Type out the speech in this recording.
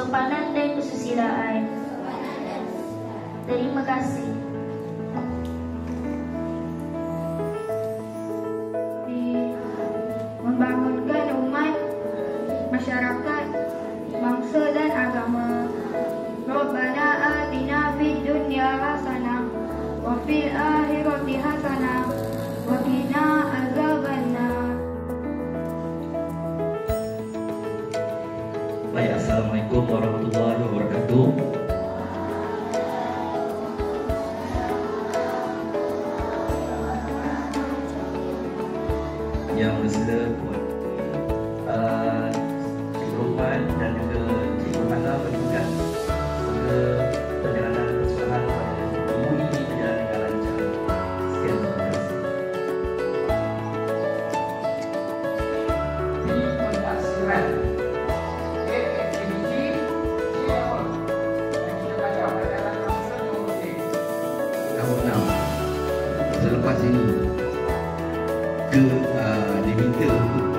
kesopanan dan kesusilaan. Terima kasih. Membangunkan umat, masyarakat, bangsa dan agama. Rabbana atina fid dunya hasanah wa fil akhirati hasanah wa qina azabannar. Baik, Assalamualaikum warahmatullahi wabarakatuh. Yang bersedia Cikgu Roman dan juga Cikgu Hana bertugas. Semoga perjalanan kesusahan pada ibu ini berjalan dengan lancar. Sekian, terima kasih. Di pentaksiran aktiviti siapa yang kita baca dalam masa tahun 6 selepas ini ke diminta untuk